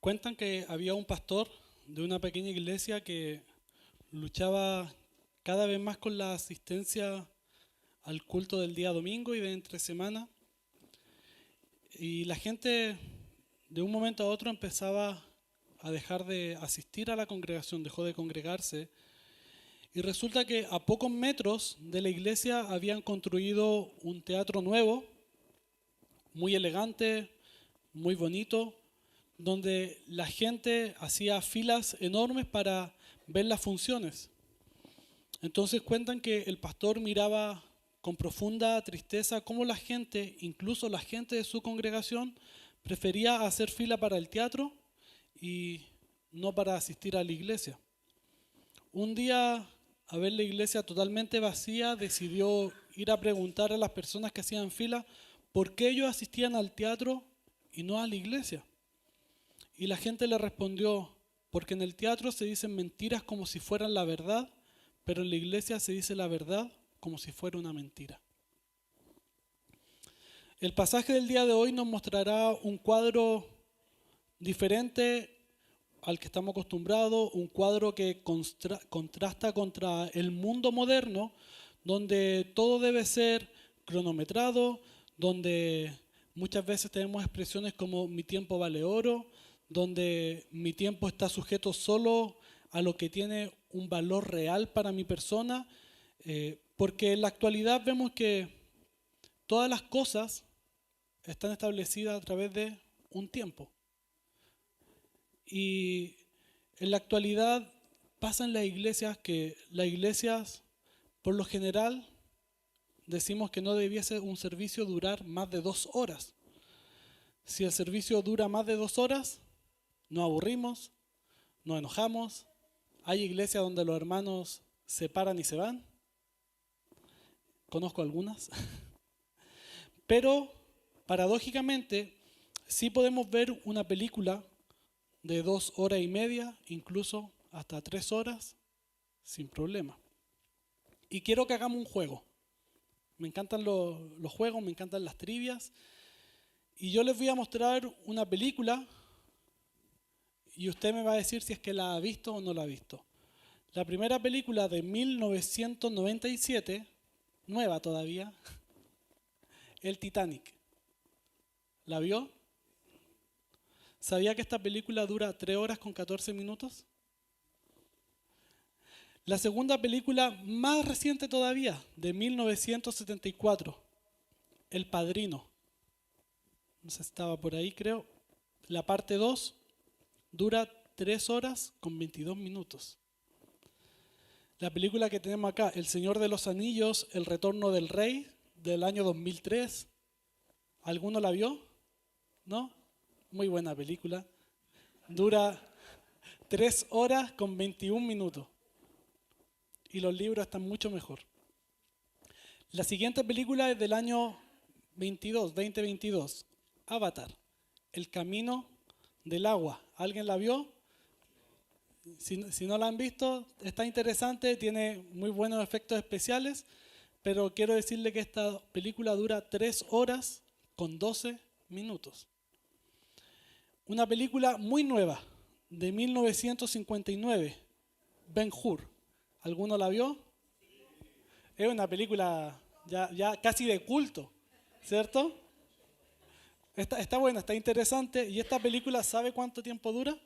Cuentan que había un pastor de una pequeña iglesia que luchaba cada vez más con la asistencia al culto del día domingo y de entre semana. Y la gente de un momento a otro empezaba a dejar de asistir a la congregación, dejó de congregarse. Y resulta que a pocos metros de la iglesia habían construido un teatro nuevo, muy elegante, muy bonito, donde la gente hacía filas enormes para ver las funciones. Entonces cuentan que el pastor miraba con profunda tristeza cómo la gente, incluso la gente de su congregación, prefería hacer fila para el teatro y no para asistir a la iglesia. Un día, a ver la iglesia totalmente vacía, decidió ir a preguntar a las personas que hacían fila por qué ellos asistían al teatro y no a la iglesia. Y la gente le respondió, porque en el teatro se dicen mentiras como si fueran la verdad, pero en la iglesia se dice la verdad como si fuera una mentira. El pasaje del día de hoy nos mostrará un cuadro diferente al que estamos acostumbrados, un cuadro que contrasta contra el mundo moderno, donde todo debe ser cronometrado, donde muchas veces tenemos expresiones como mi tiempo vale oro, donde mi tiempo está sujeto solo a lo que tiene un valor real para mi persona, porque en la actualidad vemos que todas las cosas están establecidas a través de un tiempo. Y en la actualidad pasa en las iglesias que las iglesias, por lo general, decimos que no debiese un servicio durar más de 2 horas. Si el servicio dura más de 2 horas, nos aburrimos, nos enojamos. Hay iglesias donde los hermanos se paran y se van. Conozco algunas. Pero, paradójicamente, sí podemos ver una película de 2 horas y media, incluso hasta 3 horas, sin problema. Y quiero que hagamos un juego. Me encantan los juegos, me encantan las trivias. Y yo les voy a mostrar una película y usted me va a decir si es que la ha visto o no la ha visto. La primera película de 1997, nueva todavía, El Titanic. ¿La vio? ¿Sabía que esta película dura 3 horas con 14 minutos? La segunda película más reciente todavía, de 1974, El Padrino. No sé si estaba por ahí, creo. La parte 2 dura 3 horas con 22 minutos. La película que tenemos acá, El Señor de los Anillos, El Retorno del Rey, del año 2003. ¿Alguno la vio? ¿No? Muy buena película. Dura 3 horas con 21 minutos. Y los libros están mucho mejor. La siguiente película es del año 2022. Avatar, El Camino del Agua. ¿Alguien la vio? Si no la han visto, está interesante, tiene muy buenos efectos especiales, pero quiero decirle que esta película dura 3 horas con 12 minutos. Una película muy nueva, de 1959, Ben-Hur. ¿Alguno la vio? Es una película ya casi de culto, ¿cierto? Está buena, está interesante. ¿Y esta película sabe cuánto tiempo dura?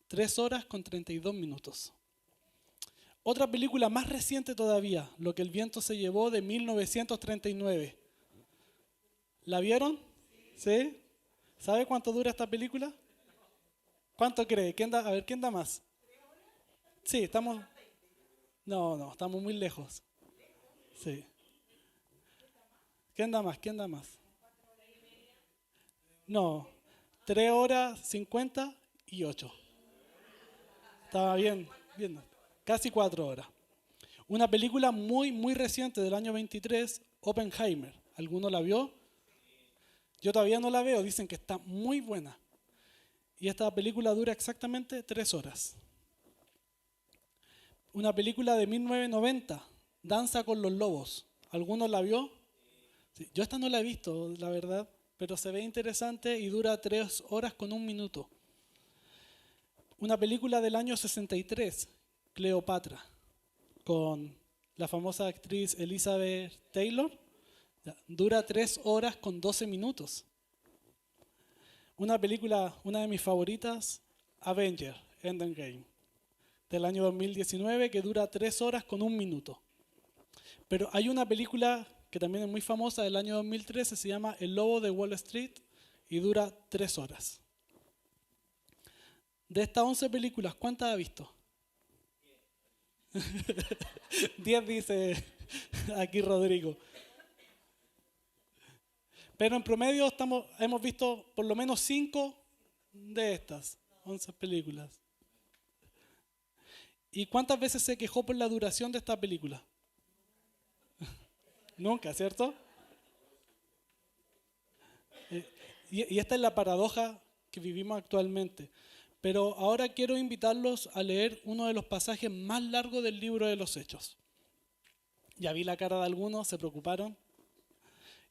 3 horas con 32 minutos. Otra película más reciente todavía, Lo que el viento se llevó, de 1939. ¿La vieron? ¿Sí? ¿Sabe cuánto dura esta película? ¿Cuánto cree? A ver, ¿quién da más? Sí, estamos... No, estamos muy lejos. Sí. ¿Quién da más? ¿Quién da más? No, 3 horas 58. Estaba bien. Casi 4 horas. Una película muy reciente del año 23, Oppenheimer. ¿Alguno la vio? Yo todavía no la veo, dicen que está muy buena. Y esta película dura exactamente 3 horas. Una película de 1990, Danza con los lobos. ¿Alguno la vio? Sí, yo esta no la he visto, la verdad, pero se ve interesante y dura 3 horas con 1 minuto. Una película del año 63, Cleopatra, con la famosa actriz Elizabeth Taylor. Dura 3 horas con 12 minutos. Una película, una de mis favoritas, Avenger, Endgame, del año 2019, que dura 3 horas con 1 minuto. Pero hay una película que también es muy famosa del año 2013, se llama El Lobo de Wall Street y dura 3 horas. De estas 11 películas, ¿cuántas ha visto? 10 dice aquí Rodrigo. Pero en promedio hemos visto por lo menos 5 de estas 11 películas. ¿Y cuántas veces se quejó por la duración de esta película? Nunca, ¿cierto? Y esta es la paradoja que vivimos actualmente. Pero ahora quiero invitarlos a leer uno de los pasajes más largos del libro de los Hechos. Ya vi la cara de algunos, se preocuparon.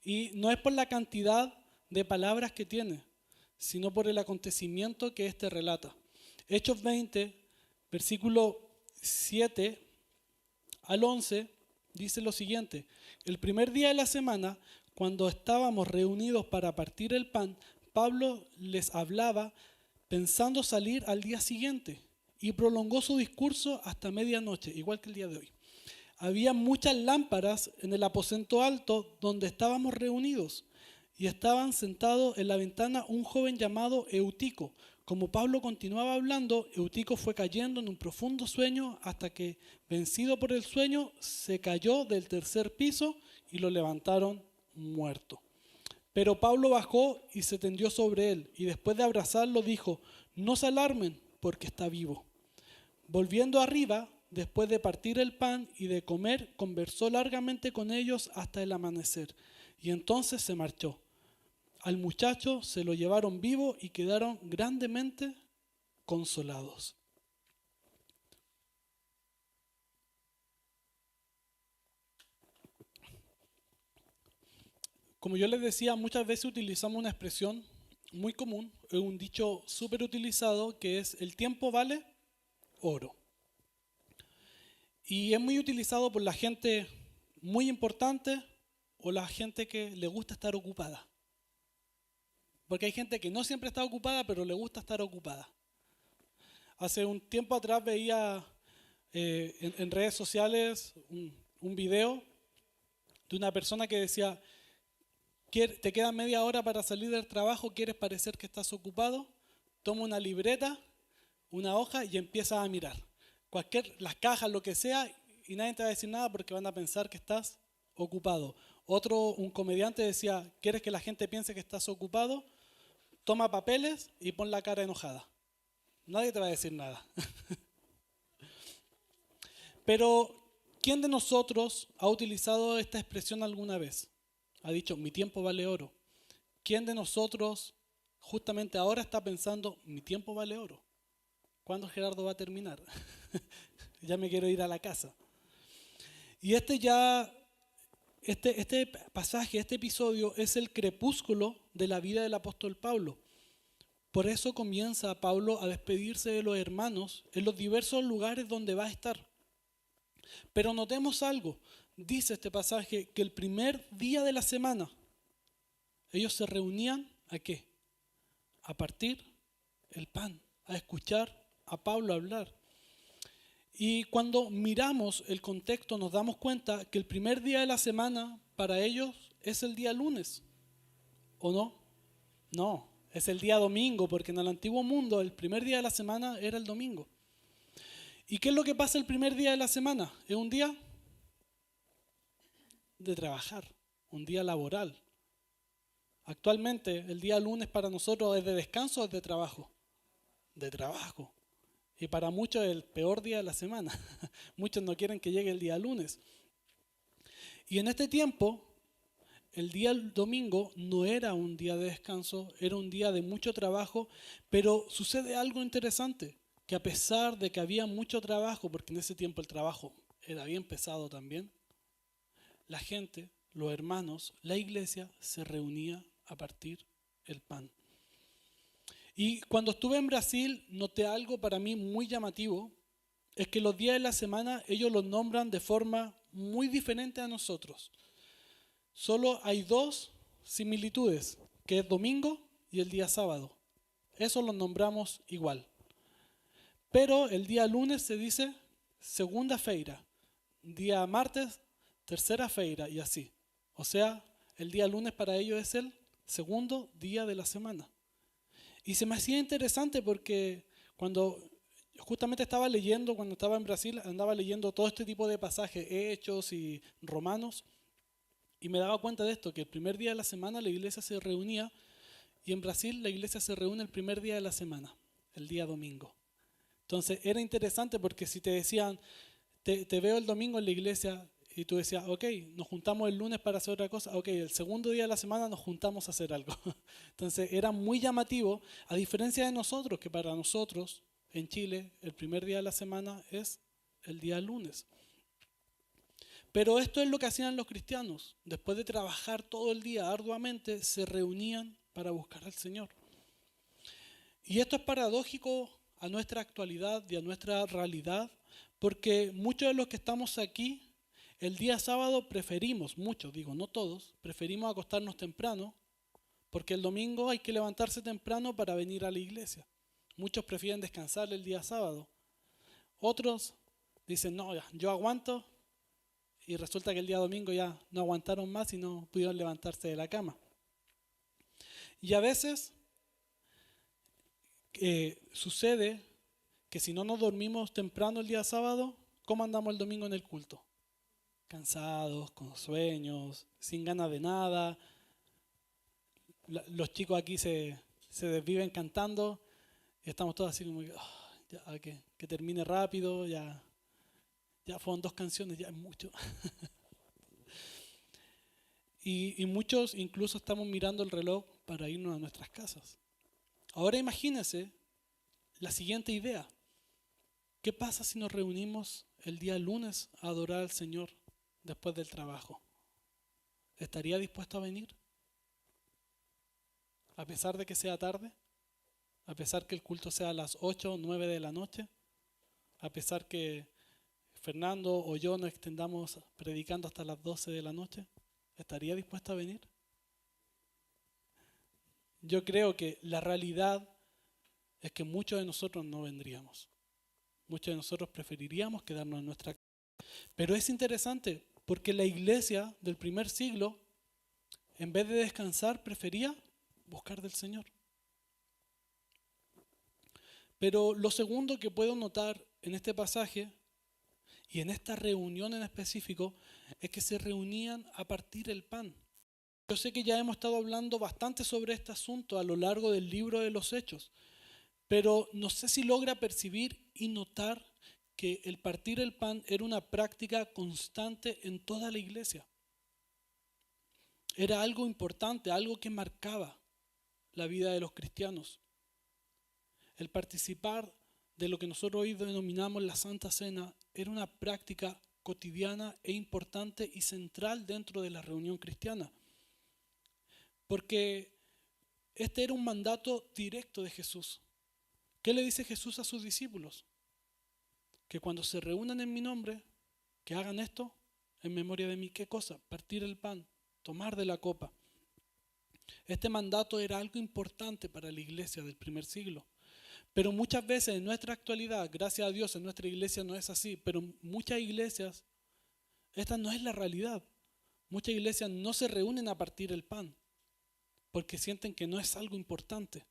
Y no es por la cantidad de palabras que tiene, sino por el acontecimiento que éste relata. Hechos 20, versículo 7 al 11, dice lo siguiente: el primer día de la semana, cuando estábamos reunidos para partir el pan, Pablo les hablaba pensando salir al día siguiente y prolongó su discurso hasta medianoche, igual que el día de hoy. Había muchas lámparas en el aposento alto donde estábamos reunidos y estaban sentados en la ventana un joven llamado Eutico. Como Pablo continuaba hablando, Eutico fue cayendo en un profundo sueño hasta que, vencido por el sueño, se cayó del 3er piso y lo levantaron muerto. Pero Pablo bajó y se tendió sobre él y después de abrazarlo dijo: no se alarmen porque está vivo. Volviendo arriba, después de partir el pan y de comer, conversó largamente con ellos hasta el amanecer y entonces se marchó. Al muchacho se lo llevaron vivo y quedaron grandemente consolados. Como yo les decía, muchas veces utilizamos una expresión muy común, un dicho súper utilizado, que es: el tiempo vale oro. Y es muy utilizado por la gente muy importante o la gente que le gusta estar ocupada. Porque hay gente que no siempre está ocupada, pero le gusta estar ocupada. Hace un tiempo atrás veía en redes sociales un video de una persona que decía: te queda media hora para salir del trabajo, ¿quieres parecer que estás ocupado? Toma una libreta, una hoja y empieza a mirar. Las cajas, lo que sea, y nadie te va a decir nada porque van a pensar que estás ocupado. Un comediante decía: ¿quieres que la gente piense que estás ocupado? Toma papeles y pon la cara enojada. Nadie te va a decir nada. Pero, ¿quién de nosotros ha utilizado esta expresión alguna vez? Ha dicho: mi tiempo vale oro. ¿Quién de nosotros justamente ahora está pensando: mi tiempo vale oro? ¿Cuándo Gerardo va a terminar? Ya me quiero ir a la casa. Y este pasaje, este episodio es el crepúsculo de la vida del apóstol Pablo. Por eso comienza Pablo a despedirse de los hermanos en los diversos lugares donde va a estar. Pero notemos algo, dice este pasaje que el primer día de la semana ellos se reunían ¿a qué? A partir el pan, a escuchar a Pablo hablar. Y cuando miramos el contexto nos damos cuenta que el primer día de la semana para ellos es el día lunes, ¿o no? No, es el día domingo, porque en el antiguo mundo el primer día de la semana era el domingo. ¿Y qué es lo que pasa el primer día de la semana? Es un día de trabajar, un día laboral. Actualmente el día lunes para nosotros es de descanso o es de trabajo. De trabajo. Y para muchos es el peor día de la semana. Muchos no quieren que llegue el día lunes. Y en este tiempo, el día domingo no era un día de descanso, era un día de mucho trabajo, pero sucede algo interesante, que a pesar de que había mucho trabajo, porque en ese tiempo el trabajo era bien pesado también, la gente, los hermanos, la iglesia se reunía a partir el pan. Y cuando estuve en Brasil, noté algo para mí muy llamativo, es que los días de la semana ellos los nombran de forma muy diferente a nosotros. Solo hay dos similitudes, que es domingo y el día sábado. Eso los nombramos igual. Pero el día lunes se dice segunda-feira, día martes, tercera-feira y así. O sea, el día lunes para ellos es el segundo día de la semana. Y se me hacía interesante porque cuando justamente estaba leyendo, cuando estaba en Brasil, andaba leyendo todo este tipo de pasajes, Hechos y Romanos, y me daba cuenta de esto, que el primer día de la semana la iglesia se reunía, y en Brasil la iglesia se reúne el primer día de la semana, el día domingo. Entonces era interesante porque si te decían, te veo el domingo en la iglesia, y tú decías, ok, nos juntamos el lunes para hacer otra cosa, ok, el segundo día de la semana nos juntamos a hacer algo. Entonces era muy llamativo, a diferencia de nosotros, que para nosotros en Chile el primer día de la semana es el día lunes. Pero esto es lo que hacían los cristianos. Después de trabajar todo el día arduamente, se reunían para buscar al Señor. Y esto es paradójico a nuestra actualidad y a nuestra realidad, porque muchos de los que estamos aquí, el día sábado preferimos, muchos, digo, no todos, preferimos acostarnos temprano, porque el domingo hay que levantarse temprano para venir a la iglesia. Muchos prefieren descansar el día sábado. Otros dicen, no, ya, yo aguanto, y resulta que el día domingo ya no aguantaron más y no pudieron levantarse de la cama. Y a veces sucede que si no nos dormimos temprano el día sábado, ¿cómo andamos el domingo en el culto? Cansados, con sueños, sin ganas de nada. Los chicos aquí se desviven cantando y estamos todos así como ya, que termine rápido, ya fueron 2 canciones, ya es mucho. Y muchos incluso estamos mirando el reloj para irnos a nuestras casas. Ahora imagínense la siguiente idea. ¿Qué pasa si nos reunimos el día lunes a adorar al Señor después del trabajo? ¿Estaría dispuesto a venir? A pesar de que sea tarde, a pesar que el culto sea a las 8 o 9 de la noche, a pesar que Fernando o yo nos extendamos predicando hasta las 12 de la noche, ¿estaría dispuesto a venir? Yo creo que la realidad es que muchos de nosotros no vendríamos. Muchos de nosotros preferiríamos quedarnos en nuestra casa. Pero es interesante porque la iglesia del primer siglo, en vez de descansar, prefería buscar del Señor. Pero lo segundo que puedo notar en este pasaje y en esta reunión en específico es que se reunían a partir el pan. Yo sé que ya hemos estado hablando bastante sobre este asunto a lo largo del libro de los Hechos, pero no sé si logra percibir y notar que el partir el pan era una práctica constante en toda la iglesia. Era algo importante, algo que marcaba la vida de los cristianos. El participar de lo que nosotros hoy denominamos la Santa Cena era una práctica cotidiana e importante y central dentro de la reunión cristiana. Porque este era un mandato directo de Jesús. ¿Qué le dice Jesús a sus discípulos? Que cuando se reúnan en mi nombre, que hagan esto en memoria de mí. ¿Qué cosa? Partir el pan, tomar de la copa. Este mandato era algo importante para la iglesia del primer siglo. Pero muchas veces en nuestra actualidad, gracias a Dios, en nuestra iglesia no es así, pero muchas iglesias, esta no es la realidad. Muchas iglesias no se reúnen a partir el pan, porque sienten que no es algo importante.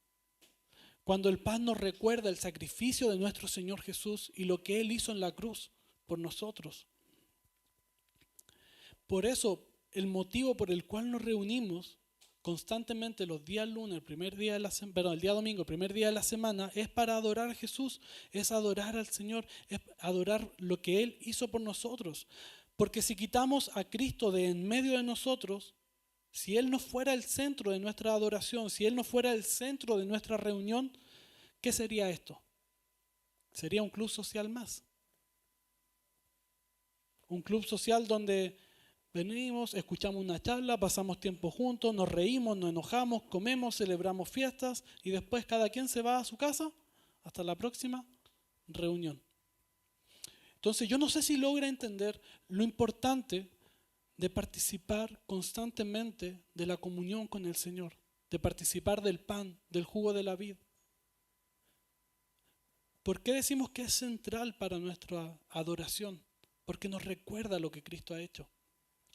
Cuando el pan nos recuerda el sacrificio de nuestro Señor Jesús y lo que Él hizo en la cruz por nosotros. Por eso, el motivo por el cual nos reunimos constantemente los días lunes, el día domingo, el primer día de la semana, es para adorar a Jesús, es adorar al Señor, es adorar lo que Él hizo por nosotros. Porque si quitamos a Cristo de en medio de nosotros, si Él no fuera el centro de nuestra adoración, si Él no fuera el centro de nuestra reunión, ¿qué sería esto? Sería un club social más. Un club social donde Venimos, escuchamos una charla, pasamos tiempo juntos, nos reímos, nos enojamos, comemos, celebramos fiestas y después cada quien se va a su casa hasta la próxima reunión. Entonces yo no sé si logra entender lo importante de participar constantemente de la comunión con el Señor, de participar del pan, del jugo de la vid. ¿Por qué decimos que es central para nuestra adoración? Porque nos recuerda lo que Cristo ha hecho,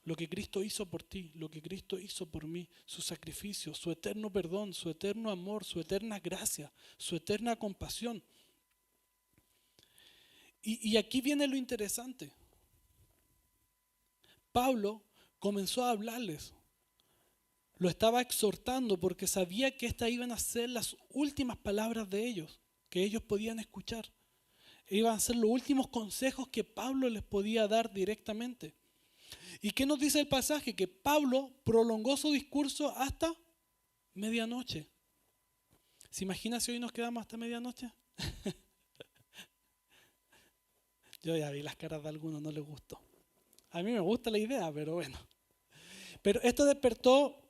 lo que Cristo hizo por ti, lo que Cristo hizo por mí, su sacrificio, su eterno perdón, su eterno amor, su eterna gracia, su eterna compasión. Y aquí viene lo interesante. Pablo comenzó a hablarles, lo estaba exhortando porque sabía que estas iban a ser las últimas palabras de ellos, que ellos podían escuchar. Iban a ser los últimos consejos que Pablo les podía dar directamente. ¿Y qué nos dice el pasaje? Que Pablo prolongó su discurso hasta medianoche. ¿Se imagina si hoy nos quedamos hasta medianoche? Yo ya vi las caras de algunos, no les gustó. A mí me gusta la idea, pero bueno. Pero esto despertó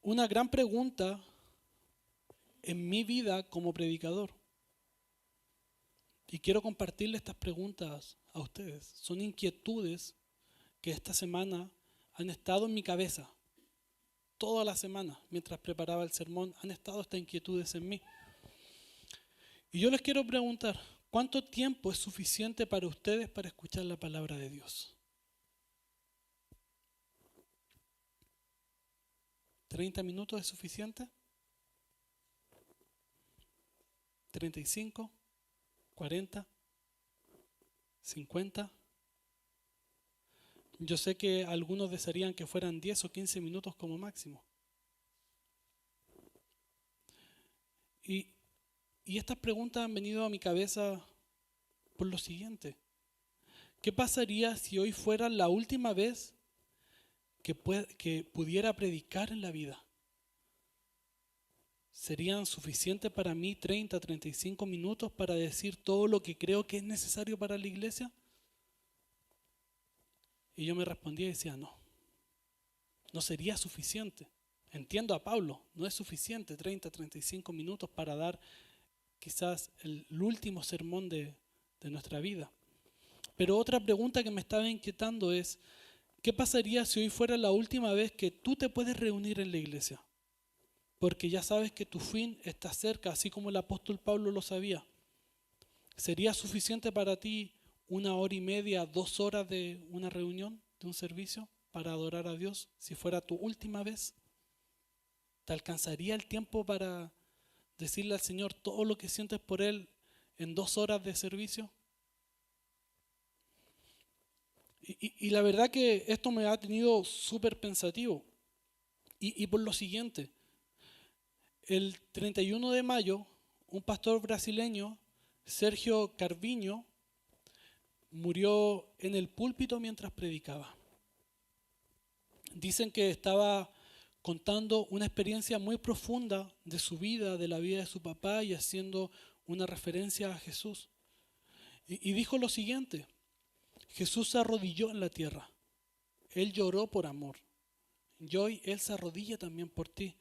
una gran pregunta en mi vida como predicador. Y quiero compartirle estas preguntas a ustedes. Son inquietudes que esta semana han estado en mi cabeza. Toda la semana, mientras preparaba el sermón, han estado estas inquietudes en mí. Y yo les quiero preguntar, ¿cuánto tiempo es suficiente para ustedes para escuchar la palabra de Dios? ¿30 minutos es suficiente? ¿35? ¿40? ¿50? Yo sé que algunos desearían que fueran 10 o 15 minutos como máximo. Y estas preguntas han venido a mi cabeza por lo siguiente. ¿Qué pasaría si hoy fuera la última vez que pudiera predicar en la vida? ¿Serían suficientes para mí 30, 35 minutos para decir todo lo que creo que es necesario para la iglesia? Y yo me respondía y decía, no sería suficiente. Entiendo a Pablo, no es suficiente 30, 35 minutos para dar quizás el último sermón de nuestra vida. Pero otra pregunta que me estaba inquietando es, ¿qué pasaría si hoy fuera la última vez que tú te puedes reunir en la iglesia? Porque ya sabes que tu fin está cerca, así como el apóstol Pablo lo sabía. ¿Sería suficiente para ti 1 hora y media, 2 horas de una reunión, de un servicio, para adorar a Dios, si fuera tu última vez? ¿Te alcanzaría el tiempo para decirle al Señor todo lo que sientes por Él en 2 horas de servicio? Y la verdad que esto me ha tenido súper pensativo. Y por lo siguiente, el 31 de mayo, un pastor brasileño, Sergio Carvinho, murió en el púlpito mientras predicaba. Dicen que estaba contando una experiencia muy profunda de su vida, de la vida de su papá y haciendo una referencia a Jesús. Y dijo lo siguiente: Jesús se arrodilló en la tierra, Él lloró por amor, y hoy Él se arrodilla también por ti.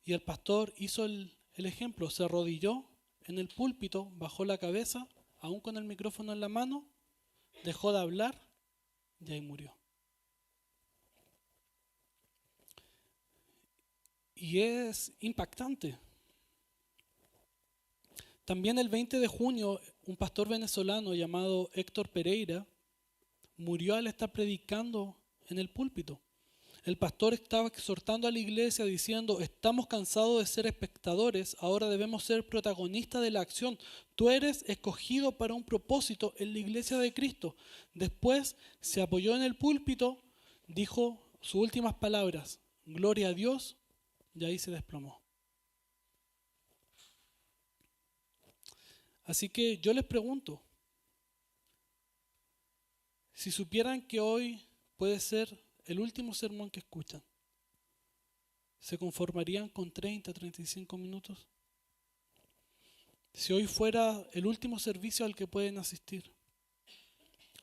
Y el pastor hizo el ejemplo, se arrodilló en el púlpito, bajó la cabeza, aún con el micrófono en la mano, dejó de hablar y ahí murió. Y es impactante. También el 20 de junio, un pastor venezolano llamado Héctor Pereira murió al estar predicando en el púlpito. El pastor estaba exhortando a la iglesia diciendo: estamos cansados de ser espectadores, ahora debemos ser protagonistas de la acción. Tú eres escogido para un propósito en la iglesia de Cristo. Después se apoyó en el púlpito, dijo sus últimas palabras: gloria a Dios, y ahí se desplomó. Así que yo les pregunto, si supieran que hoy puede ser el último sermón que escuchan, ¿se conformarían con 30, 35 minutos? Si hoy fuera el último servicio al que pueden asistir,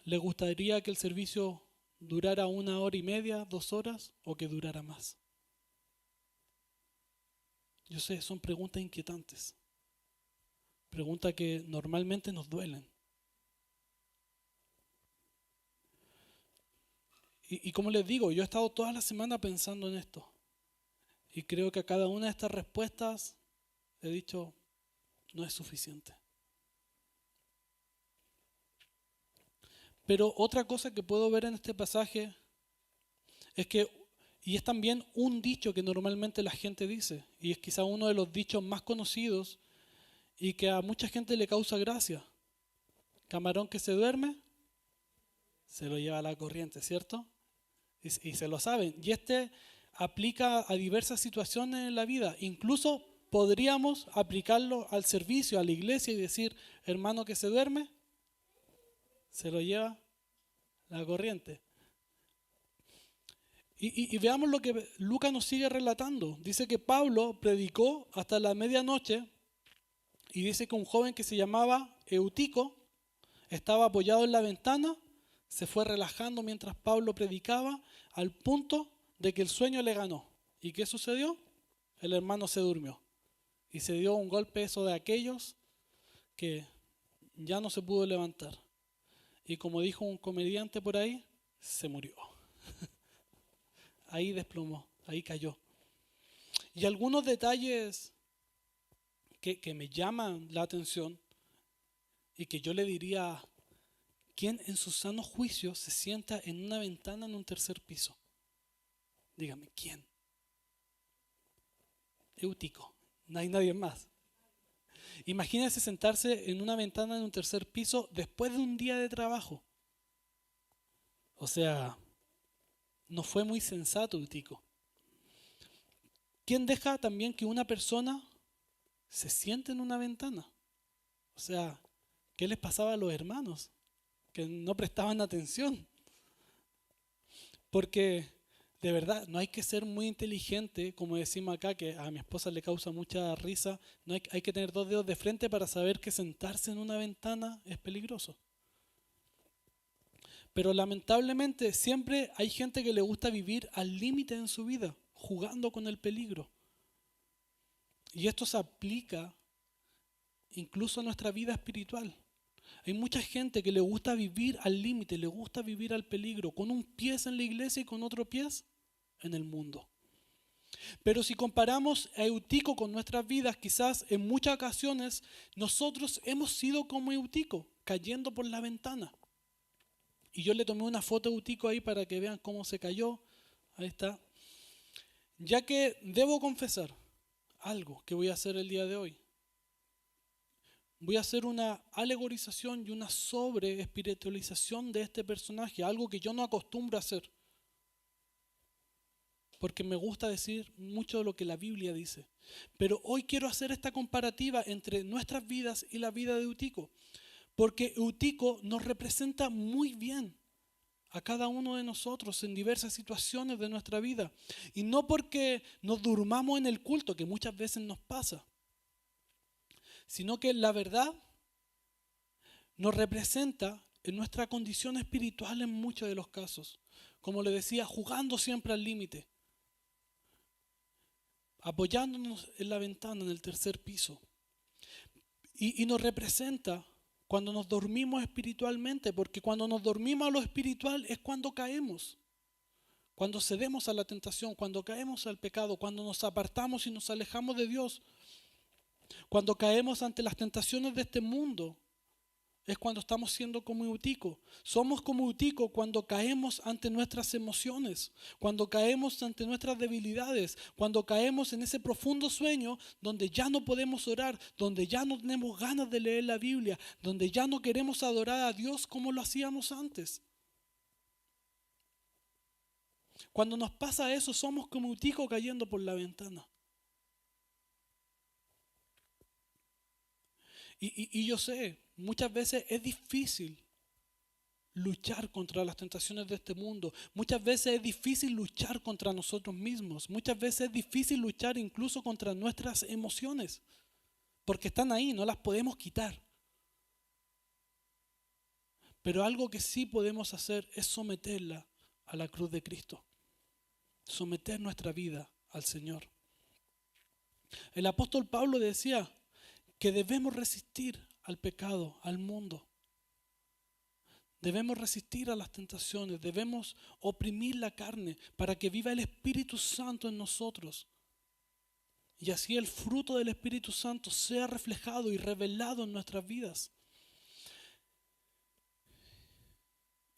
¿les gustaría que el servicio durara 1 hora y media, 2 horas o que durara más? Yo sé, son preguntas inquietantes, preguntas que normalmente nos duelen. Y como les digo, yo he estado toda la semana pensando en esto y creo que a cada una de estas respuestas he dicho, no es suficiente. Pero otra cosa que puedo ver en este pasaje es que, y es también un dicho que normalmente la gente dice, y es quizá uno de los dichos más conocidos y que a mucha gente le causa gracia. Camarón que se duerme, se lo lleva a la corriente, ¿cierto? Y se lo saben. Y este aplica a diversas situaciones en la vida. Incluso podríamos aplicarlo al servicio, a la iglesia y decir, hermano que se duerme, se lo lleva la corriente. Y veamos lo que Lucas nos sigue relatando. Dice que Pablo predicó hasta la medianoche y dice que un joven que se llamaba Eutico estaba apoyado en la ventana, se fue relajando mientras Pablo predicaba al punto de que el sueño le ganó. ¿Y qué sucedió? El hermano se durmió y se dio un golpe eso de aquellos que ya no se pudo levantar. Y como dijo un comediante por ahí, se murió. Ahí desplomó, ahí cayó. Y algunos detalles que me llaman la atención y que yo le diría, ¿quién en su sano juicio se sienta en una ventana en un tercer piso? Dígame, ¿quién? Eutico, no hay nadie más. Imagínese sentarse en una ventana en un tercer piso después de un día de trabajo. O sea, no fue muy sensato Eutico. ¿Quién deja también que una persona se siente en una ventana? O sea, ¿qué les pasaba a los hermanos? Que no prestaban atención. Porque de verdad no hay que ser muy inteligente, como decimos acá, que a mi esposa le causa mucha risa. No hay que tener 2 dedos de frente para saber que sentarse en una ventana es peligroso. Pero lamentablemente siempre hay gente que le gusta vivir al límite en su vida, jugando con el peligro. Y esto se aplica incluso a nuestra vida espiritual. Hay mucha gente que le gusta vivir al límite, le gusta vivir al peligro, con un pie en la iglesia y con otro pie en el mundo. Pero si comparamos a Eutico con nuestras vidas, quizás en muchas ocasiones nosotros hemos sido como Eutico, cayendo por la ventana. Y yo le tomé una foto a Eutico ahí para que vean cómo se cayó. Ahí está. Ya que debo confesar algo que voy a hacer el día de hoy. Voy a hacer una alegorización y una sobre espiritualización de este personaje, algo que yo no acostumbro a hacer. Porque me gusta decir mucho de lo que la Biblia dice. Pero hoy quiero hacer esta comparativa entre nuestras vidas y la vida de Eutico. Porque Eutico nos representa muy bien a cada uno de nosotros en diversas situaciones de nuestra vida. Y no porque nos durmamos en el culto, que muchas veces nos pasa, sino que la verdad nos representa en nuestra condición espiritual en muchos de los casos. Como le decía, jugando siempre al límite, apoyándonos en la ventana, en el tercer piso. Y nos representa cuando nos dormimos espiritualmente, porque cuando nos dormimos a lo espiritual es cuando caemos. Cuando cedemos a la tentación, cuando caemos al pecado, cuando nos apartamos y nos alejamos de Dios, cuando caemos ante las tentaciones de este mundo, es cuando estamos siendo como Eutico. Somos como Eutico cuando caemos ante nuestras emociones, cuando caemos ante nuestras debilidades, cuando caemos en ese profundo sueño donde ya no podemos orar, donde ya no tenemos ganas de leer la Biblia, donde ya no queremos adorar a Dios como lo hacíamos antes. Cuando nos pasa eso, somos como Eutico cayendo por la ventana. Y yo sé, muchas veces es difícil luchar contra las tentaciones de este mundo. Muchas veces es difícil luchar contra nosotros mismos. Muchas veces es difícil luchar incluso contra nuestras emociones, porque están ahí, no las podemos quitar. Pero algo que sí podemos hacer es someterla a la cruz de Cristo. Someter nuestra vida al Señor. El apóstol Pablo decía que debemos resistir al pecado, al mundo. Debemos resistir a las tentaciones, debemos oprimir la carne para que viva el Espíritu Santo en nosotros. Y así el fruto del Espíritu Santo sea reflejado y revelado en nuestras vidas.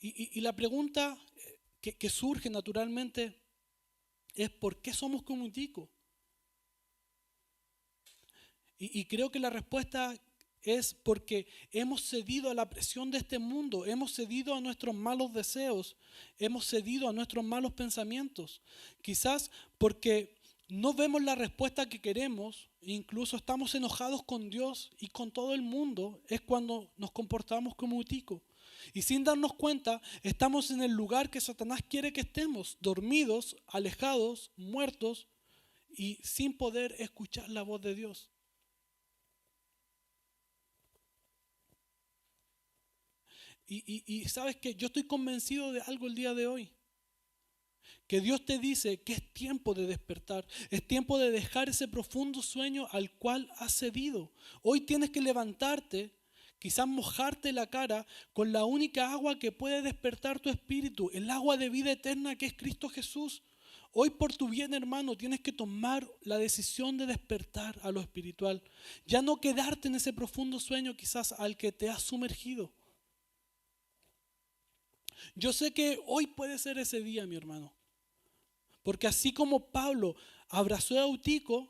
Y la pregunta que surge naturalmente es ¿por qué somos como Utico? Y creo que la respuesta es porque hemos cedido a la presión de este mundo, hemos cedido a nuestros malos deseos, hemos cedido a nuestros malos pensamientos. Quizás porque no vemos la respuesta que queremos, incluso estamos enojados con Dios y con todo el mundo, es cuando nos comportamos como Utico. Y sin darnos cuenta, estamos en el lugar que Satanás quiere que estemos, dormidos, alejados, muertos y sin poder escuchar la voz de Dios. Y sabes que yo estoy convencido de algo el día de hoy. Que Dios te dice que es tiempo de despertar, es tiempo de dejar ese profundo sueño al cual has cedido. Hoy tienes que levantarte, quizás mojarte la cara con la única agua que puede despertar tu espíritu, el agua de vida eterna que es Cristo Jesús. Hoy por tu bien, hermano, tienes que tomar la decisión de despertar a lo espiritual. Ya no quedarte en ese profundo sueño quizás al que te has sumergido. Yo sé que hoy puede ser ese día, mi hermano. Porque así como Pablo abrazó a Eutico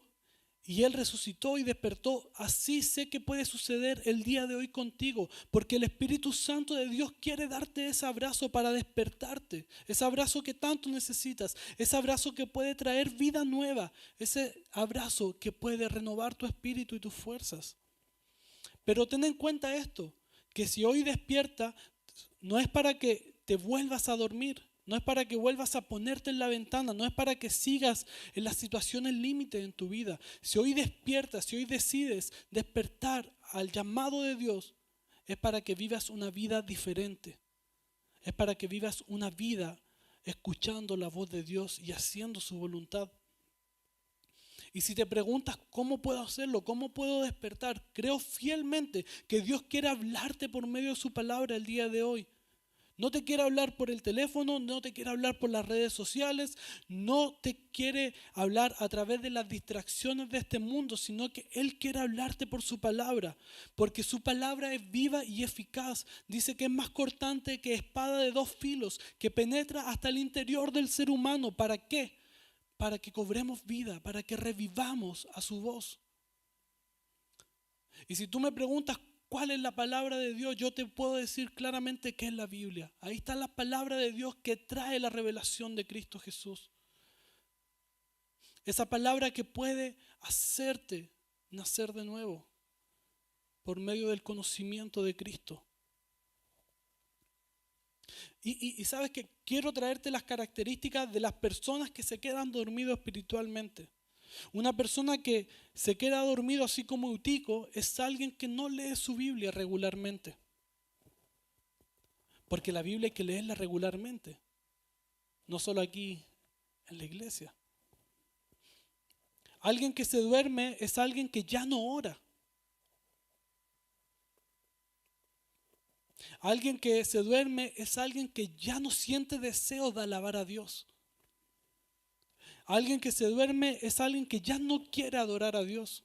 y él resucitó y despertó, así sé que puede suceder el día de hoy contigo. Porque el Espíritu Santo de Dios quiere darte ese abrazo para despertarte. Ese abrazo que tanto necesitas. Ese abrazo que puede traer vida nueva. Ese abrazo que puede renovar tu espíritu y tus fuerzas. Pero ten en cuenta esto, que si hoy despierta, no es para que te vuelvas a dormir, no es para que vuelvas a ponerte en la ventana, no es para que sigas en las situaciones límite en tu vida. Si hoy despiertas, si hoy decides despertar al llamado de Dios, es para que vivas una vida diferente. Es para que vivas una vida escuchando la voz de Dios y haciendo su voluntad. Y si te preguntas cómo puedo hacerlo, cómo puedo despertar, creo fielmente que Dios quiere hablarte por medio de su palabra el día de hoy. No te quiere hablar por el teléfono, no te quiere hablar por las redes sociales, no te quiere hablar a través de las distracciones de este mundo, sino que Él quiere hablarte por su palabra, porque su palabra es viva y eficaz. Dice que es más cortante que espada de dos filos, que penetra hasta el interior del ser humano. ¿Para qué? Para que cobremos vida, para que revivamos a su voz. Y si tú me preguntas cuál es la palabra de Dios, yo te puedo decir claramente qué es la Biblia. Ahí está la palabra de Dios que trae la revelación de Cristo Jesús. Esa palabra que puede hacerte nacer de nuevo por medio del conocimiento de Cristo. Y sabes que quiero traerte las características de las personas que se quedan dormidos espiritualmente. Una persona que se queda dormido así como Eutico es alguien que no lee su Biblia regularmente. Porque la Biblia hay que leerla regularmente, no solo aquí en la iglesia. Alguien que se duerme es alguien que ya no ora. Alguien que se duerme es alguien que ya no siente deseo de alabar a Dios. Alguien que se duerme es alguien que ya no quiere adorar a Dios,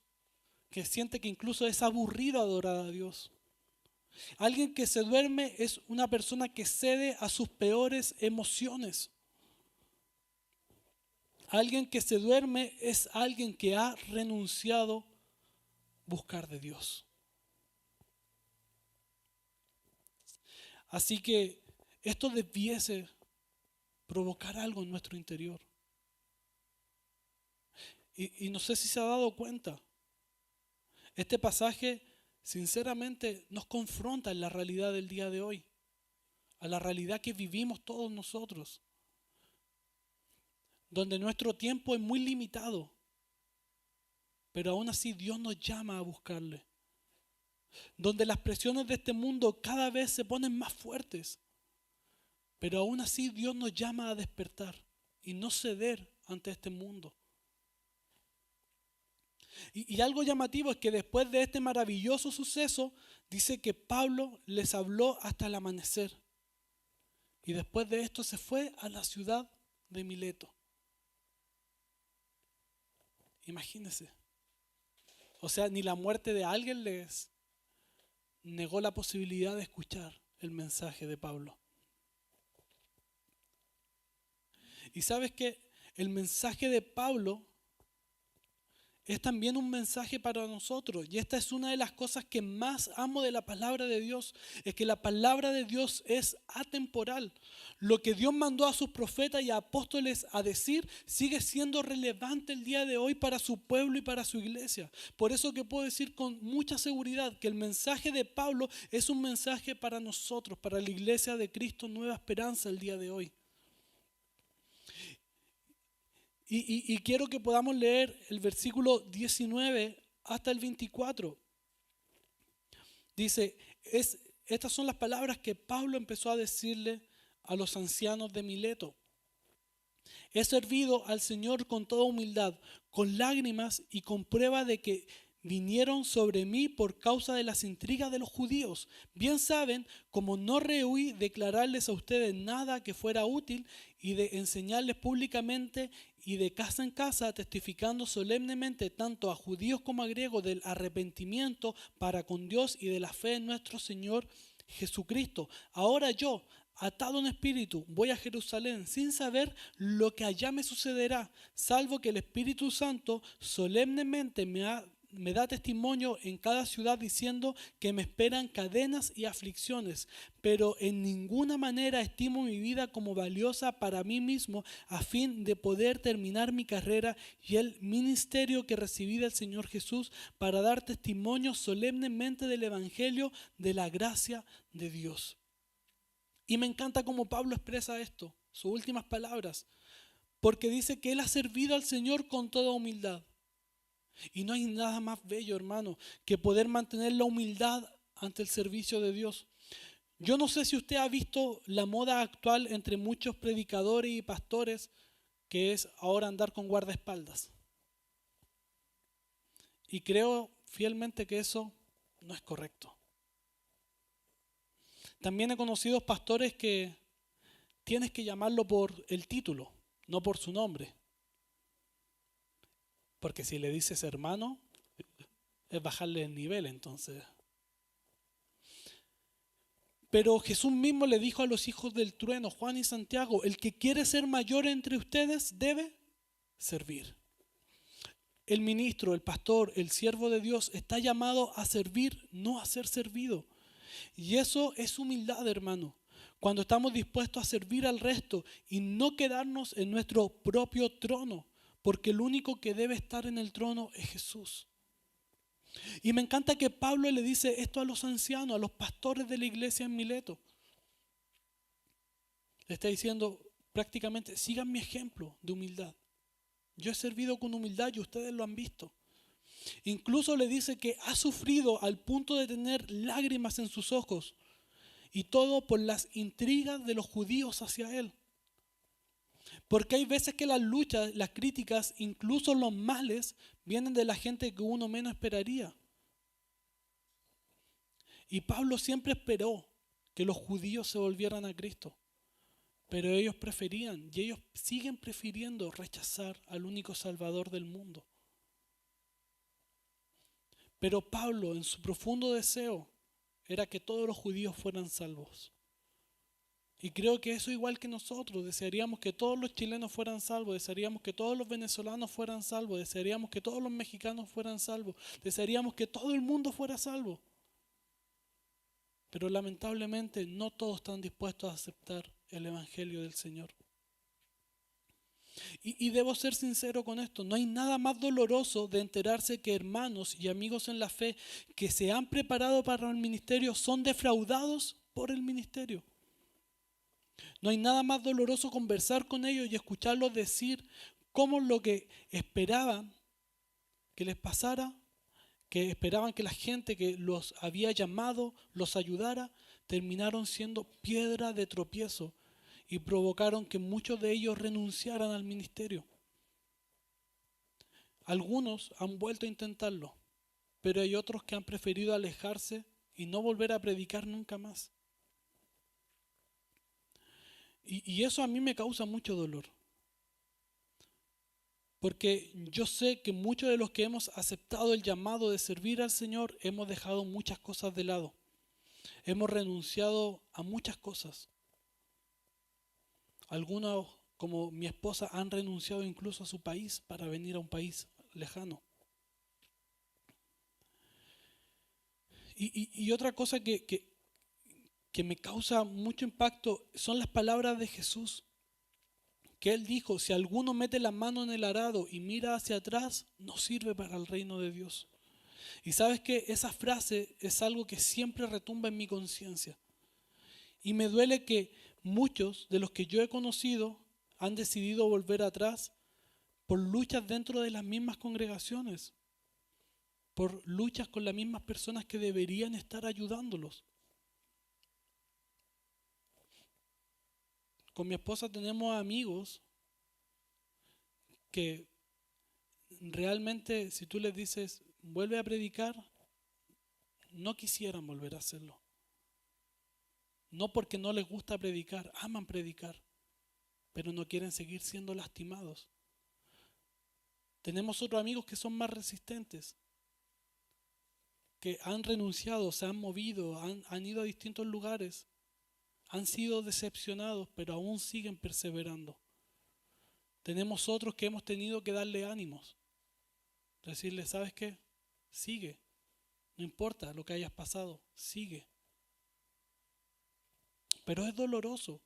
que siente que incluso es aburrido adorar a Dios. Alguien que se duerme es una persona que cede a sus peores emociones. Alguien que se duerme es alguien que ha renunciado a buscar de Dios. Así que esto debiese provocar algo en nuestro interior. Y no sé si se ha dado cuenta. Este pasaje sinceramente nos confronta en la realidad del día de hoy, a la realidad que vivimos todos nosotros, donde nuestro tiempo es muy limitado, pero aún así Dios nos llama a buscarle, donde las presiones de este mundo cada vez se ponen más fuertes, Pero aún así Dios nos llama a despertar y no ceder ante este mundo. Y algo llamativo es que después de este maravilloso suceso, dice que Pablo les habló hasta el amanecer. Y después de esto se fue a la ciudad de Mileto. Imagínense. O sea, ni la muerte de alguien les negó la posibilidad de escuchar el mensaje de Pablo. Y sabes que el mensaje de Pablo es también un mensaje para nosotros. Y esta es una de las cosas que más amo de la palabra de Dios. Es que la palabra de Dios es atemporal. Lo que Dios mandó a sus profetas y apóstoles a decir sigue siendo relevante el día de hoy para su pueblo y para su iglesia. Por eso que puedo decir con mucha seguridad que el mensaje de Pablo es un mensaje para nosotros, para la iglesia de Cristo Nueva Esperanza el día de hoy. Y quiero que podamos leer el versículo 19 hasta el 24. Dice, estas son las palabras que Pablo empezó a decirle a los ancianos de Mileto. He servido al Señor con toda humildad, con lágrimas y con prueba de que vinieron sobre mí por causa de las intrigas de los judíos. Bien saben, como no rehuí declararles a ustedes nada que fuera útil y de enseñarles públicamente y de casa en casa, testificando solemnemente tanto a judíos como a griegos del arrepentimiento para con Dios y de la fe en nuestro Señor Jesucristo. Ahora yo, atado en espíritu, voy a Jerusalén sin saber lo que allá me sucederá, salvo que el Espíritu Santo solemnemente me da testimonio en cada ciudad diciendo que me esperan cadenas y aflicciones, pero en ninguna manera estimo mi vida como valiosa para mí mismo a fin de poder terminar mi carrera y el ministerio que recibí del Señor Jesús para dar testimonio solemnemente del Evangelio de la gracia de Dios. Y me encanta cómo Pablo expresa esto, sus últimas palabras, porque dice que él ha servido al Señor con toda humildad. Y no hay nada más bello, hermano, que poder mantener la humildad ante el servicio de Dios. Yo no sé si usted ha visto la moda actual entre muchos predicadores y pastores, que es ahora andar con guardaespaldas. Y creo fielmente que eso no es correcto. También he conocido pastores que tienes que llamarlo por el título, no por su nombre. Porque si le dices hermano, es bajarle el nivel entonces. Pero Jesús mismo le dijo a los hijos del trueno, Juan y Santiago, el que quiere ser mayor entre ustedes debe servir. El ministro, el pastor, el siervo de Dios está llamado a servir, no a ser servido. Y eso es humildad, hermano. Cuando estamos dispuestos a servir al resto y no quedarnos en nuestro propio trono, porque el único que debe estar en el trono es Jesús. Y me encanta que Pablo le dice esto a los ancianos, a los pastores de la iglesia en Mileto. Le está diciendo prácticamente, sigan mi ejemplo de humildad. Yo he servido con humildad y ustedes lo han visto. Incluso le dice que ha sufrido al punto de tener lágrimas en sus ojos. Y todo por las intrigas de los judíos hacia él. Porque hay veces que las luchas, las críticas, incluso los males, vienen de la gente que uno menos esperaría. Y Pablo siempre esperó que los judíos se volvieran a Cristo. Pero ellos preferían, y ellos siguen prefiriendo rechazar al único Salvador del mundo. Pero Pablo, en su profundo deseo, era que todos los judíos fueran salvos. Y creo que eso igual que nosotros, desearíamos que todos los chilenos fueran salvos, desearíamos que todos los venezolanos fueran salvos, desearíamos que todos los mexicanos fueran salvos, desearíamos que todo el mundo fuera salvo. Pero lamentablemente no todos están dispuestos a aceptar el Evangelio del Señor. Y debo ser sincero con esto, no hay nada más doloroso de enterarse que hermanos y amigos en la fe que se han preparado para el ministerio son defraudados por el ministerio. No hay nada más doloroso conversar con ellos y escucharlos decir cómo lo que esperaban que les pasara, que esperaban que la gente que los había llamado los ayudara, terminaron siendo piedra de tropiezo y provocaron que muchos de ellos renunciaran al ministerio. Algunos han vuelto a intentarlo, pero hay otros que han preferido alejarse y no volver a predicar nunca más. Y eso a mí me causa mucho dolor. Porque yo sé que muchos de los que hemos aceptado el llamado de servir al Señor hemos dejado muchas cosas de lado. Hemos renunciado a muchas cosas. Algunos, como mi esposa, han renunciado incluso a su país para venir a un país lejano. Y otra cosa que me causa mucho impacto son las palabras de Jesús. Que Él dijo, si alguno mete la mano en el arado y mira hacia atrás, no sirve para el reino de Dios. Y sabes que esa frase es algo que siempre retumba en mi conciencia. Y me duele que muchos de los que yo he conocido han decidido volver atrás por luchas dentro de las mismas congregaciones, por luchas con las mismas personas que deberían estar ayudándolos. Con mi esposa tenemos amigos que realmente, si tú les dices, vuelve a predicar, no quisieran volver a hacerlo. No porque no les gusta predicar, aman predicar, pero no quieren seguir siendo lastimados. Tenemos otros amigos que son más resistentes, que han renunciado, se han movido, han ido a distintos lugares, han sido decepcionados, pero aún siguen perseverando. Tenemos otros que hemos tenido que darle ánimos, decirle, ¿sabes qué? Sigue, no importa lo que hayas pasado, sigue. Pero es doloroso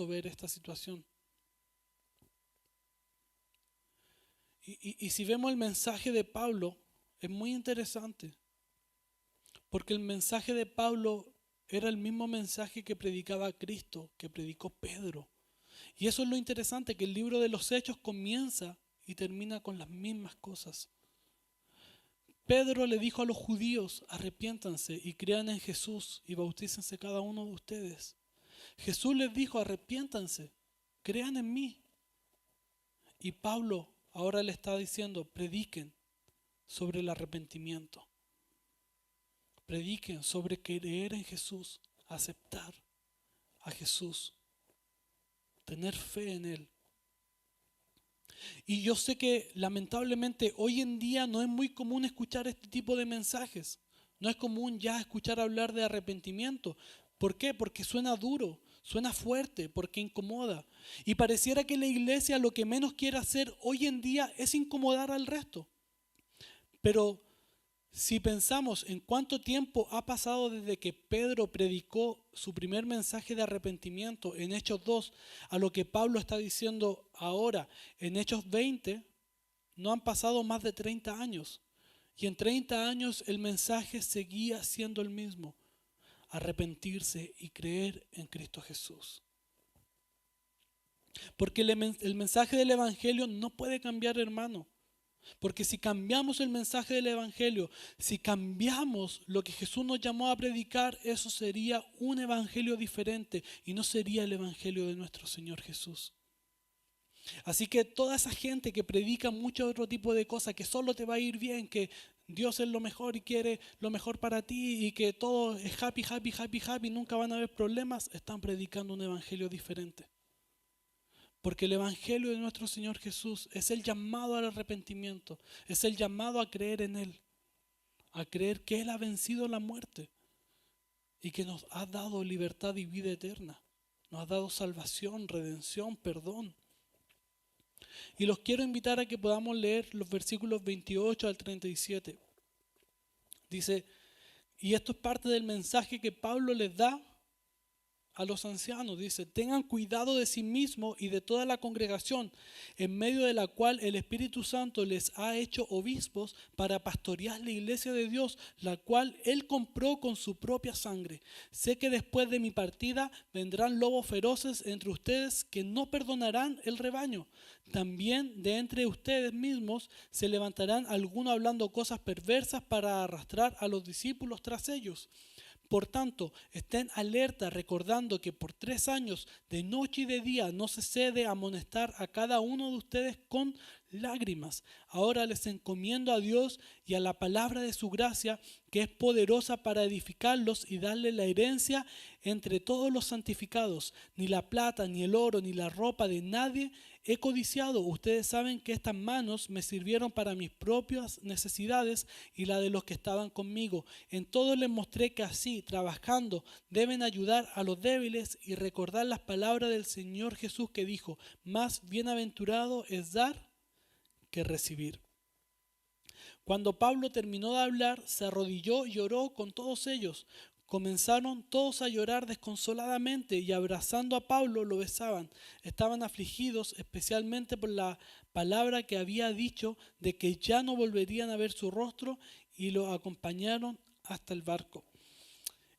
ver esta situación. Y si vemos el mensaje de Pablo, es muy interesante, porque el mensaje de Pablo era el mismo mensaje que predicaba Cristo, que predicó Pedro. Y eso es lo interesante, que el libro de los Hechos comienza y termina con las mismas cosas. Pedro le dijo a los judíos, arrepiéntanse y crean en Jesús y bautícense cada uno de ustedes. Jesús les dijo, arrepiéntanse, crean en mí. Y Pablo ahora le está diciendo, prediquen sobre el arrepentimiento. Prediquen sobre creer en Jesús, aceptar a Jesús, tener fe en Él. Y yo sé que lamentablemente hoy en día no es muy común escuchar este tipo de mensajes. No es común ya escuchar hablar de arrepentimiento. ¿Por qué? Porque suena duro, suena fuerte, porque incomoda. Y pareciera que la iglesia lo que menos quiere hacer hoy en día es incomodar al resto. Pero si pensamos en cuánto tiempo ha pasado desde que Pedro predicó su primer mensaje de arrepentimiento en Hechos 2 a lo que Pablo está diciendo ahora en Hechos 20, no han pasado más de 30 años. Y en 30 años el mensaje seguía siendo el mismo: arrepentirse y creer en Cristo Jesús. Porque el mensaje del Evangelio no puede cambiar, hermano. Porque si cambiamos el mensaje del Evangelio, si cambiamos lo que Jesús nos llamó a predicar, eso sería un evangelio diferente y no sería el evangelio de nuestro Señor Jesús. Así que toda esa gente que predica mucho otro tipo de cosas, que solo te va a ir bien, que Dios es lo mejor y quiere lo mejor para ti y que todo es happy, happy, happy, happy, nunca van a haber problemas, están predicando un evangelio diferente. Porque el evangelio de nuestro Señor Jesús es el llamado al arrepentimiento, es el llamado a creer en Él, a creer que Él ha vencido la muerte y que nos ha dado libertad y vida eterna, nos ha dado salvación, redención, perdón. Y los quiero invitar a que podamos leer los versículos 28 al 37. Dice, y esto es parte del mensaje que Pablo les da a los ancianos, dice, tengan cuidado de sí mismos y de toda la congregación, en medio de la cual el Espíritu Santo les ha hecho obispos para pastorear la iglesia de Dios, la cual Él compró con su propia sangre. Sé que después de mi partida vendrán lobos feroces entre ustedes que no perdonarán el rebaño. También de entre ustedes mismos se levantarán algunos hablando cosas perversas para arrastrar a los discípulos tras ellos. Por tanto, estén alerta recordando que por 3 años, de noche y de día, no cesé de amonestar a cada uno de ustedes con lágrimas. Ahora les encomiendo a Dios y a la palabra de su gracia, que es poderosa para edificarlos y darle la herencia entre todos los santificados. Ni la plata, ni el oro, ni la ropa de nadie he codiciado. Ustedes saben que estas manos me sirvieron para mis propias necesidades y la de los que estaban conmigo. En todo les mostré que así, trabajando, deben ayudar a los débiles y recordar las palabras del Señor Jesús, que dijo: más bienaventurado es dar que recibir. Cuando Pablo terminó de hablar, se arrodilló y oró con todos ellos. Comenzaron todos a llorar desconsoladamente y, abrazando a Pablo, lo besaban. Estaban afligidos especialmente por la palabra que había dicho de que ya no volverían a ver su rostro, y lo acompañaron hasta el barco.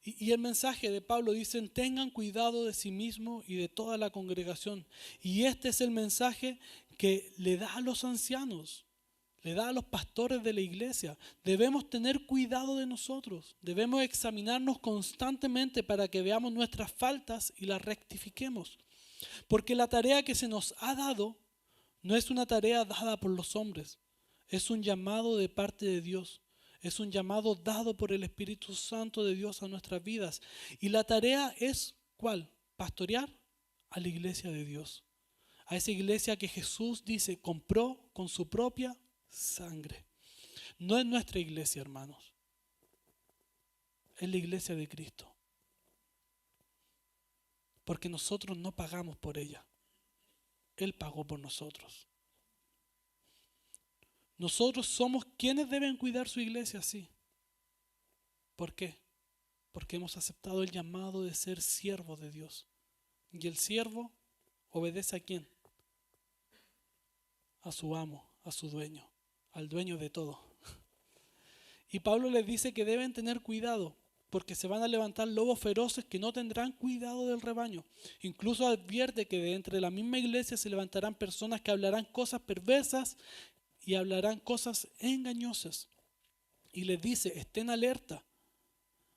Y el mensaje de Pablo dice: tengan cuidado de sí mismo y de toda la congregación. Y este es el mensaje que le da a los ancianos, le da a los pastores de la iglesia. Debemos tener cuidado de nosotros, debemos examinarnos constantemente para que veamos nuestras faltas y las rectifiquemos. Porque la tarea que se nos ha dado no es una tarea dada por los hombres, es un llamado de parte de Dios. Es un llamado dado por el Espíritu Santo de Dios a nuestras vidas. Y la tarea es, ¿cuál? Pastorear a la iglesia de Dios. A esa iglesia que Jesús dice compró con su propia sangre. No es nuestra iglesia, hermanos. Es la iglesia de Cristo. Porque nosotros no pagamos por ella. Él pagó por nosotros. Nosotros somos quienes deben cuidar su iglesia, sí. ¿Por qué? Porque hemos aceptado el llamado de ser siervos de Dios. Y el siervo obedece ¿a quién? A su amo, a su dueño, al dueño de todo. Y Pablo les dice que deben tener cuidado, porque se van a levantar lobos feroces que no tendrán cuidado del rebaño. Incluso advierte que de entre la misma iglesia se levantarán personas que hablarán cosas perversas y hablarán cosas engañosas. Y les dice: estén alerta.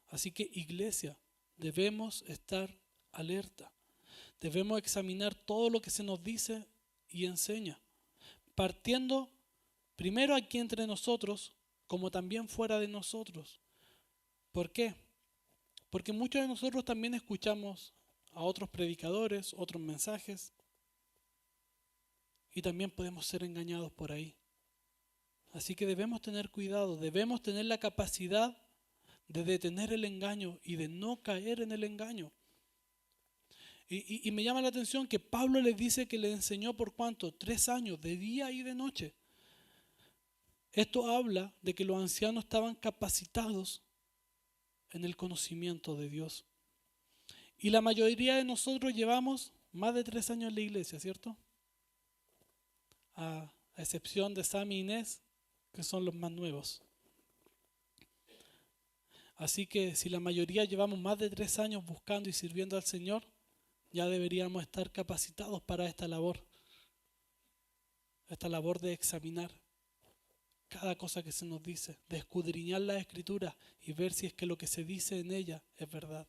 Así que, iglesia, debemos estar alerta. Debemos examinar todo lo que se nos dice y enseña, partiendo primero aquí entre nosotros, como también fuera de nosotros. ¿Por qué? Porque muchos de nosotros también escuchamos a otros predicadores, otros mensajes, y también podemos ser engañados por ahí. Así que debemos tener cuidado, debemos tener la capacidad de detener el engaño y de no caer en el engaño. Y me llama la atención que Pablo les dice que le enseñó por ¿cuánto? 3 años, de día y de noche. Esto habla de que los ancianos estaban capacitados en el conocimiento de Dios. Y la mayoría de nosotros llevamos más de 3 años en la iglesia, ¿cierto? A excepción de Sam y Inés, que son los más nuevos. Así que si la mayoría llevamos más de 3 años buscando y sirviendo al Señor, ya deberíamos estar capacitados para esta labor de examinar cada cosa que se nos dice, de escudriñar las Escrituras y ver si es que lo que se dice en ella es verdad.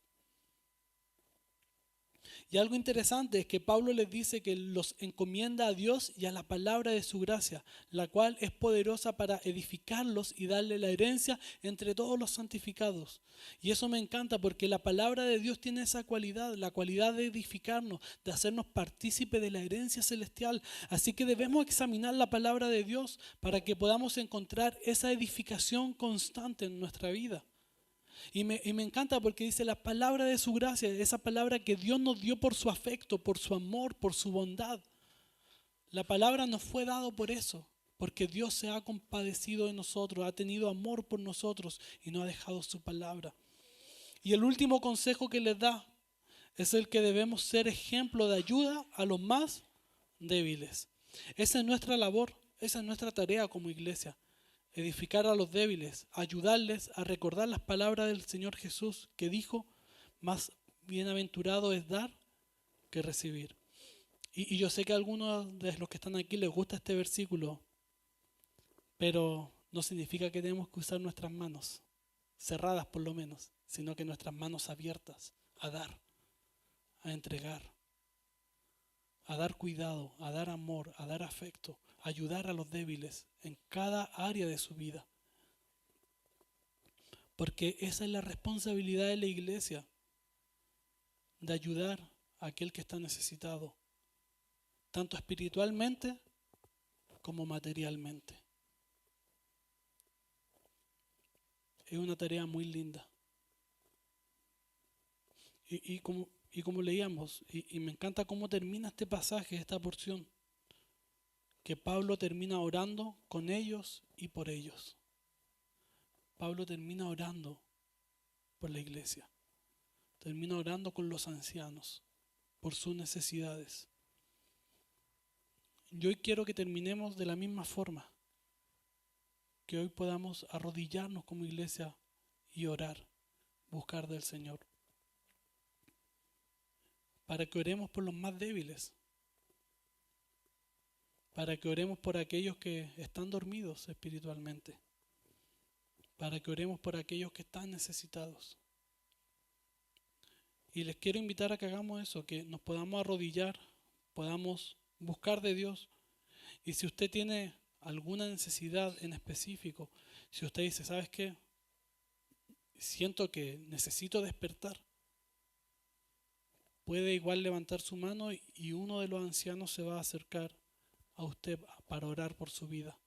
Y algo interesante es que Pablo les dice que los encomienda a Dios y a la palabra de su gracia, la cual es poderosa para edificarlos y darle la herencia entre todos los santificados. Y eso me encanta, porque la palabra de Dios tiene esa cualidad, la cualidad de edificarnos, de hacernos partícipe de la herencia celestial. Así que debemos examinar la palabra de Dios para que podamos encontrar esa edificación constante en nuestra vida. Y me encanta porque dice la palabra de su gracia, esa palabra que Dios nos dio por su afecto, por su amor, por su bondad. La palabra nos fue dado por eso, porque Dios se ha compadecido de nosotros, ha tenido amor por nosotros y no ha dejado su palabra. Y el último consejo que les da es el que debemos ser ejemplo de ayuda a los más débiles. Esa es nuestra labor, esa es nuestra tarea como iglesia. Edificar a los débiles, ayudarles a recordar las palabras del Señor Jesús, que dijo: más bienaventurado es dar que recibir. Y yo sé que a algunos de los que están aquí les gusta este versículo, pero no significa que tenemos que usar nuestras manos. cerradas por lo menos, sino que nuestras manos abiertas a dar, a entregar, a dar cuidado, a dar amor, a dar afecto, a ayudar a los débiles en cada área de su vida. Porque esa es la responsabilidad de la iglesia, de ayudar a aquel que está necesitado, tanto espiritualmente como materialmente. Es una tarea muy linda. Y como leíamos, y me encanta cómo termina este pasaje, esta porción, que Pablo termina orando con ellos y por ellos. Pablo termina orando por la iglesia, termina orando con los ancianos, por sus necesidades. Yo hoy quiero que terminemos de la misma forma, que hoy podamos arrodillarnos como iglesia y orar, buscar del Señor, para que oremos por los más débiles, para que oremos por aquellos que están dormidos espiritualmente, para que oremos por aquellos que están necesitados. Y les quiero invitar a que hagamos eso, que nos podamos arrodillar, podamos buscar de Dios. Y si usted tiene alguna necesidad en específico, si usted dice, ¿sabes qué? Siento que necesito despertar, puede igual levantar su mano y uno de los ancianos se va a acercar a usted para orar por su vida.